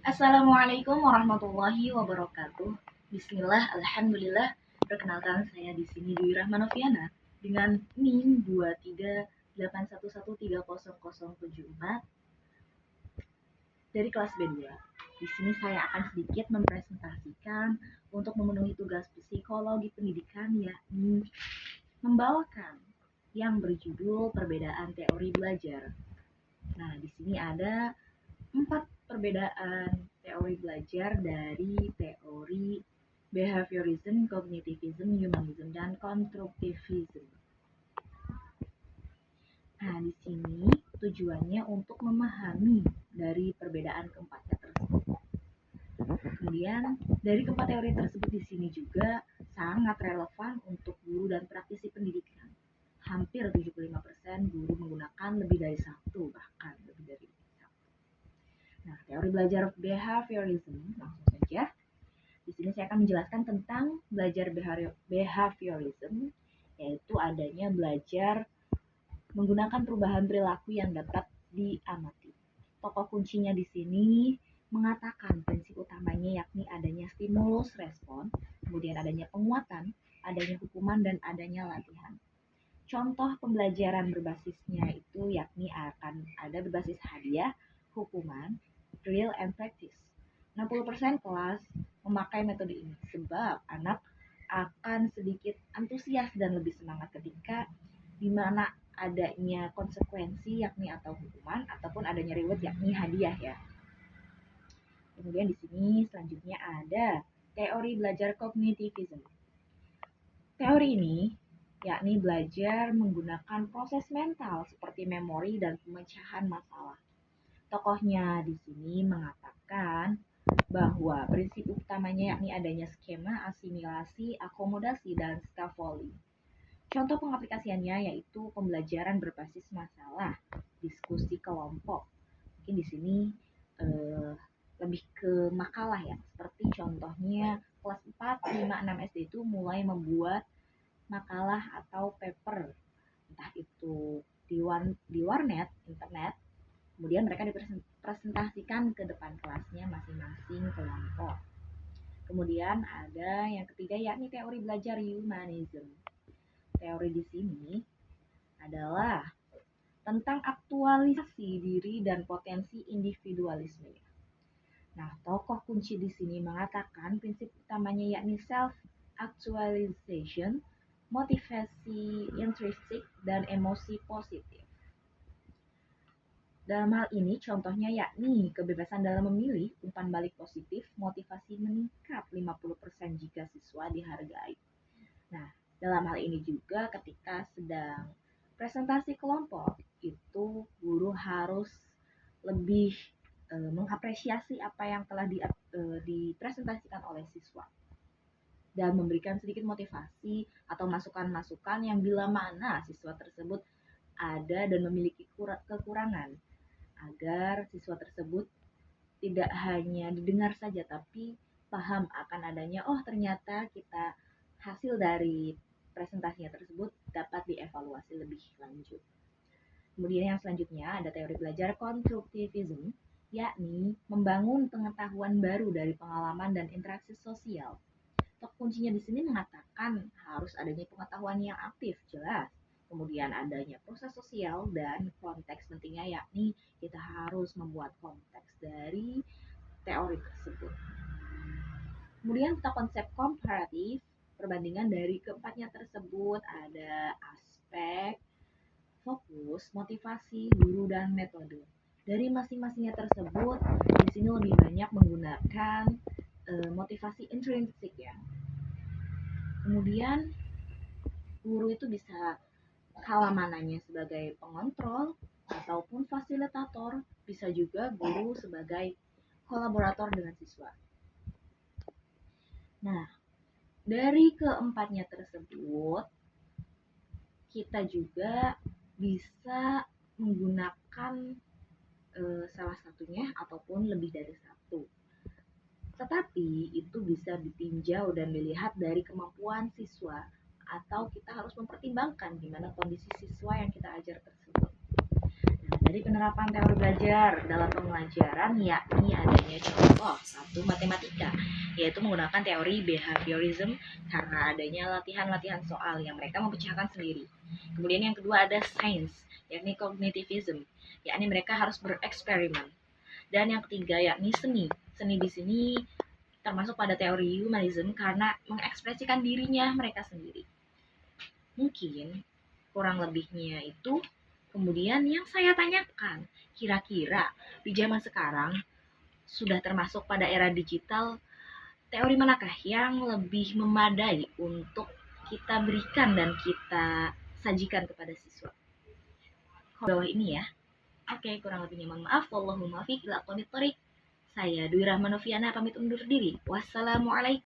Assalamualaikum warahmatullahi wabarakatuh. Bismillah, alhamdulillah. Perkenalkan saya di sini Dwi Rahmanoviana dengan NIM 23811300074 dari kelas B2. Di sini saya akan sedikit mempresentasikan untuk memenuhi tugas psikologi pendidikan, yakni membawakan yang berjudul perbedaan teori belajar. Nah, di sini ada 4 perbedaan teori belajar dari teori behaviorism, cognitivism, humanism, dan konstruktivism. Nah, di sini tujuannya untuk memahami dari perbedaan keempatnya tersebut. Kemudian, dari keempat teori tersebut di sini juga sangat relevan untuk guru dan praktisi pendidikan. Hampir 75% guru menggunakan lebih dari satu, bahkan lebih dari satu. Nah, teori belajar behaviorism, langsung saja. Di sini saya akan menjelaskan tentang belajar behaviorism, yaitu adanya belajar menggunakan perubahan perilaku yang dapat diamati. Tokoh kuncinya di sini mengatakan prinsip utamanya yakni adanya stimulus respon, kemudian adanya penguatan, adanya hukuman, dan adanya latihan. Contoh pembelajaran berbasisnya itu yakni akan ada berbasis hadiah, hukuman, drill, and practice. 60% kelas memakai metode ini sebab anak akan sedikit antusias dan lebih semangat ketika di mana adanya konsekuensi yakni atau hukuman ataupun adanya reward yakni hadiah ya. Kemudian di sini selanjutnya ada teori belajar cognitivism. Teori ini yakni belajar menggunakan proses mental seperti memori dan pemecahan masalah. Tokohnya di sini mengatakan bahwa prinsip utamanya yakni adanya skema, asimilasi, akomodasi, dan scaffolding. Contoh pengaplikasiannya yaitu pembelajaran berbasis masalah, diskusi kelompok. Mungkin di sini lebih ke makalah ya, seperti contohnya kelas 4, 5, 6 SD itu mulai membuat makalah atau paper, entah itu di warnet, internet, kemudian mereka dipresentasikan ke depan kelasnya masing-masing kelompok. Kemudian ada yang ketiga yakni teori belajar humanism. Teori di sini adalah tentang aktualisasi diri dan potensi individualisme. Nah, tokoh kunci di sini mengatakan prinsip utamanya yakni self actualization, motivasi intrinsik, dan emosi positif. Dalam hal ini contohnya yakni kebebasan dalam memilih, umpan balik positif, motivasi meningkat 50% jika siswa dihargai. Nah, dalam hal ini juga ketika sedang presentasi kelompok, itu guru harus lebih mengapresiasi apa yang telah dipresentasikan oleh siswa dan memberikan sedikit motivasi atau masukan-masukan yang bila mana siswa tersebut ada dan memiliki kekurangan agar siswa tersebut tidak hanya didengar saja tapi paham akan adanya ternyata kita hasil dari presentasinya tersebut dapat dievaluasi lebih lanjut. Kemudian yang selanjutnya ada teori belajar konstruktivism, yakni membangun pengetahuan baru dari pengalaman dan interaksi sosial. Tok kuncinya di sini mengatakan harus adanya pengetahuan yang aktif, jelas. Kemudian adanya proses sosial dan konteks pentingnya yakni kita harus membuat konteks dari teori tersebut. Kemudian untuk konsep komparatif, perbandingan dari keempatnya tersebut ada aspek, fokus, motivasi, guru, dan metode. Dari masing-masingnya tersebut, di sini lebih banyak menggunakan motivasi intrinsik ya. Kemudian guru itu bisa kalah mananya sebagai pengontrol ataupun fasilitator, bisa juga guru sebagai kolaborator dengan siswa. Nah, dari keempatnya tersebut, kita juga bisa menggunakan salah satunya ataupun lebih dari satu. Tetapi itu bisa ditinjau dan dilihat dari kemampuan siswa atau kita harus mempertimbangkan gimana kondisi siswa yang kita ajar tersebut. Dari penerapan teori belajar dalam pembelajaran yakni adanya contoh satu matematika, yaitu menggunakan teori behaviorism karena adanya latihan-latihan soal yang mereka memecahkan sendiri. Kemudian yang kedua ada sains, yakni cognitivism, yakni mereka harus bereksperimen. Dan yang ketiga yakni seni. Seni di sini termasuk pada teori humanism karena mengekspresikan dirinya mereka sendiri. Mungkin kurang lebihnya itu. Kemudian yang saya tanyakan, kira-kira di zaman sekarang sudah termasuk pada era digital, teori manakah yang lebih memadai untuk kita berikan dan kita sajikan kepada siswa? Bawah ini ya. Oke, kurang lebihnya mohon maaf. Wallahul muwaffiq ila aqwamit thoriq. Saya Dwi Rahmanoviana pamit undur diri. Wassalamualaikum.